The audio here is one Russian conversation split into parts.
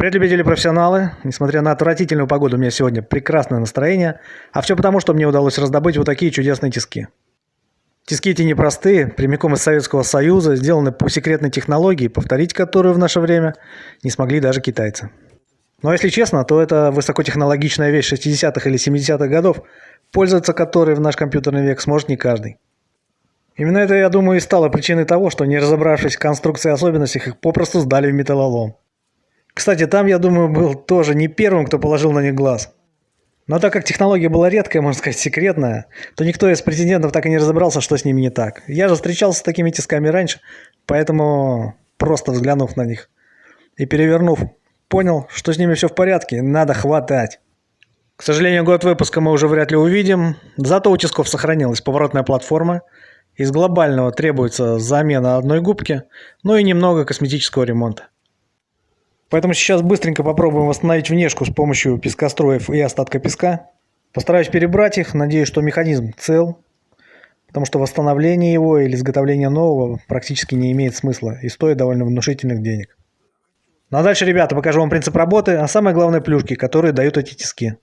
Привет, любители-профессионалы! Несмотря на отвратительную погоду, у меня сегодня прекрасное настроение. А все потому, что мне удалось раздобыть вот такие чудесные тиски. Тиски эти непростые, прямиком из Советского Союза, сделаны по секретной технологии, повторить которую в наше время не смогли даже китайцы. Но если честно, то это высокотехнологичная вещь 60-х или 70-х годов, пользоваться которой в наш компьютерный век сможет не каждый. Именно это, я думаю, и стало причиной того, что, не разобравшись в конструкции и особенностях, их попросту сдали в металлолом. Кстати, там, я думаю, был тоже не первым, кто положил на них глаз. Но так как технология была редкая, можно сказать, секретная, то никто из претендентов так и не разобрался, что с ними не так. Я же встречался с такими тисками раньше, поэтому, просто взглянув на них и перевернув, понял, что с ними все в порядке, надо хватать. К сожалению, год выпуска мы уже вряд ли увидим, зато у тисков сохранилась поворотная платформа. Из глобального требуется замена одной губки, ну и немного косметического ремонта. Поэтому сейчас быстренько попробуем восстановить внешку с помощью пескостроев и остатка песка. Постараюсь перебрать их, надеюсь, что механизм цел, потому что восстановление его или изготовление нового практически не имеет смысла и стоит довольно внушительных денег. Ну а дальше, ребята, покажу вам принцип работы, а самое главное плюшки, которые дают эти тиски.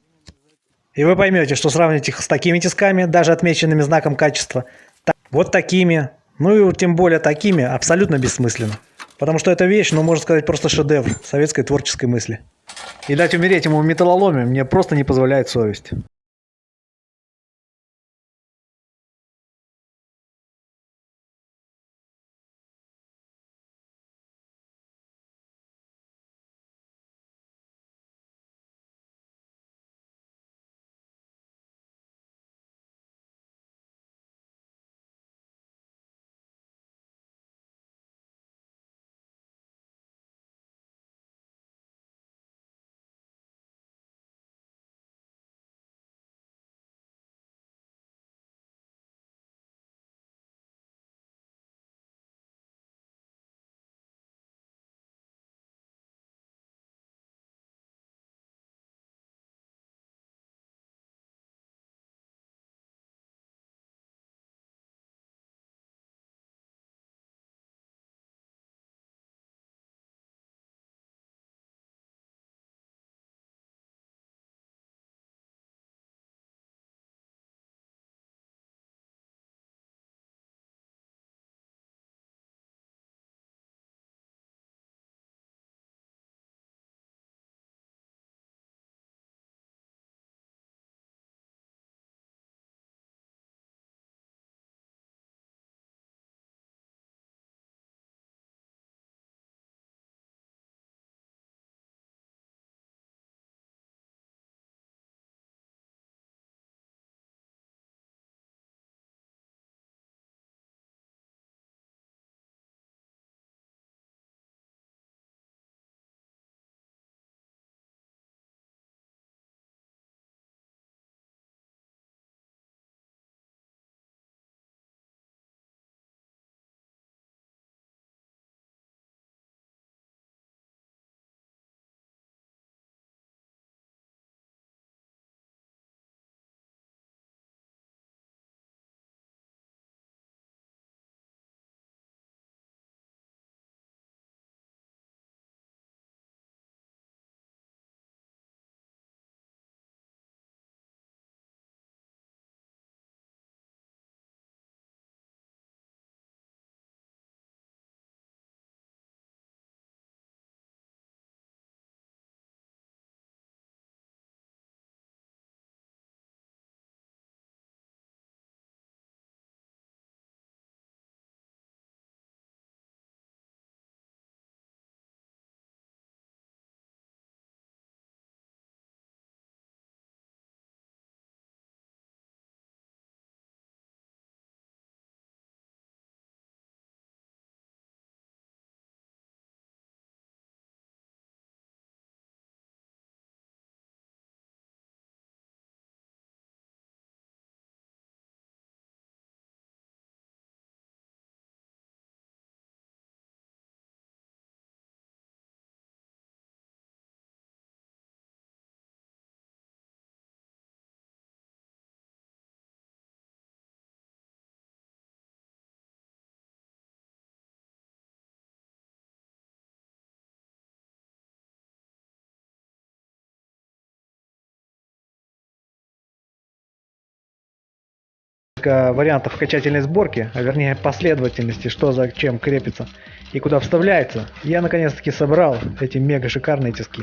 И вы поймете, что сравнивать их с такими тисками, даже отмеченными знаком качества, вот такими, ну и тем более такими, абсолютно бессмысленно. Потому что эта вещь, ну, можно сказать, просто шедевр советской творческой мысли. И дать умереть ему в металлоломе мне просто не позволяет совесть. несколько вариантов качательной сборки, а вернее последовательности, что за чем крепится и куда вставляется, я наконец-таки собрал эти мега шикарные тиски.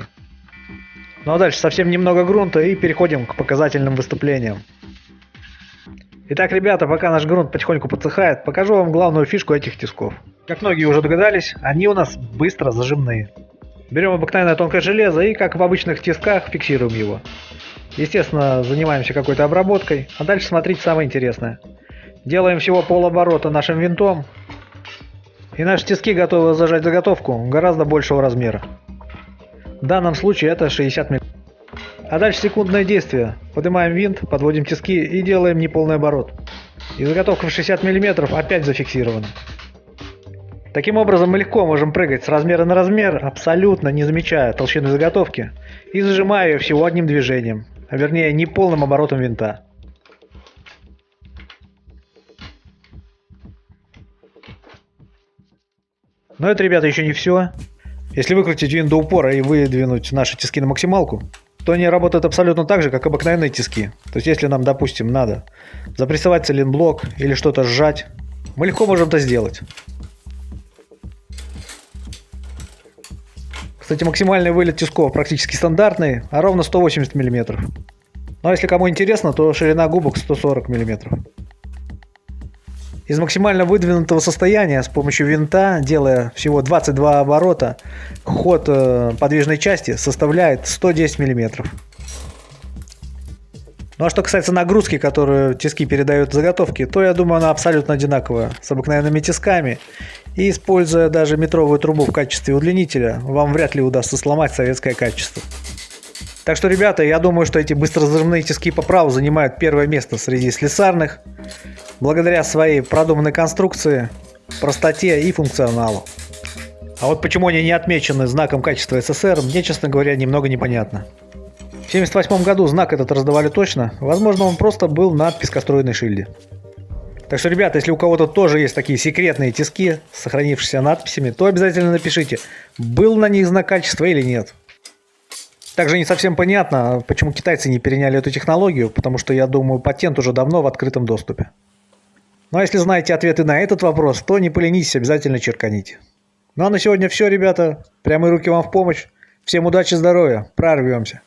Ну а дальше совсем немного грунта и переходим к показательным выступлениям. Итак, ребята, пока наш грунт потихоньку подсыхает, покажу вам главную фишку этих тисков. Как многие уже догадались, они у нас быстро зажимные. Берем обыкновенное тонкое железо и, как в обычных тисках, фиксируем его. Естественно, занимаемся какой-то обработкой, а дальше смотрите самое интересное. Делаем всего полоборота нашим винтом, и наши тиски готовы зажать заготовку гораздо большего размера. В данном случае это 60 мм. А дальше секундное действие. Поднимаем винт, подводим тиски и делаем неполный оборот. И заготовка в 60 мм опять зафиксирована. Таким образом мы легко можем прыгать с размера на размер, абсолютно не замечая толщины заготовки, и зажимая ее всего одним движением, а вернее неполным оборотом винта. Но это, ребята, еще не все. Если выкрутить винт до упора и выдвинуть наши тиски на максималку, то они работают абсолютно так же, как обыкновенные тиски. То есть если нам, допустим, надо запрессовать цилинблок или что-то сжать, мы легко можем это сделать. Кстати, максимальный вылет тисков практически стандартный, а ровно 180 мм. Но если кому интересно, то ширина губок 140 мм. Из максимально выдвинутого состояния с помощью винта, делая всего 22 оборота, ход подвижной части составляет 110 мм. Ну а что касается нагрузки, которую тиски передают заготовки, то я думаю, она абсолютно одинаковая с обыкновенными тисками. И используя даже метровую трубу в качестве удлинителя, вам вряд ли удастся сломать советское качество. Так что, ребята, я думаю, что эти быстрозажимные тиски по праву занимают первое место среди слесарных, благодаря своей продуманной конструкции, простоте и функционалу. А вот почему они не отмечены знаком качества СССР, мне, честно говоря, немного непонятно. В 1978 году знак этот раздавали точно, возможно, он просто был на пескоструйной шильде. Так что, ребята, если у кого-то тоже есть такие секретные тиски с сохранившимися надписями, то обязательно напишите, был на них знак качества или нет. Также не совсем понятно, почему китайцы не переняли эту технологию, потому что, я думаю, патент уже давно в открытом доступе. Ну а если знаете ответы на этот вопрос, то не поленитесь, обязательно черканите. Ну а на сегодня все, ребята. Прямые руки вам в помощь. Всем удачи, здоровья. Прорвемся.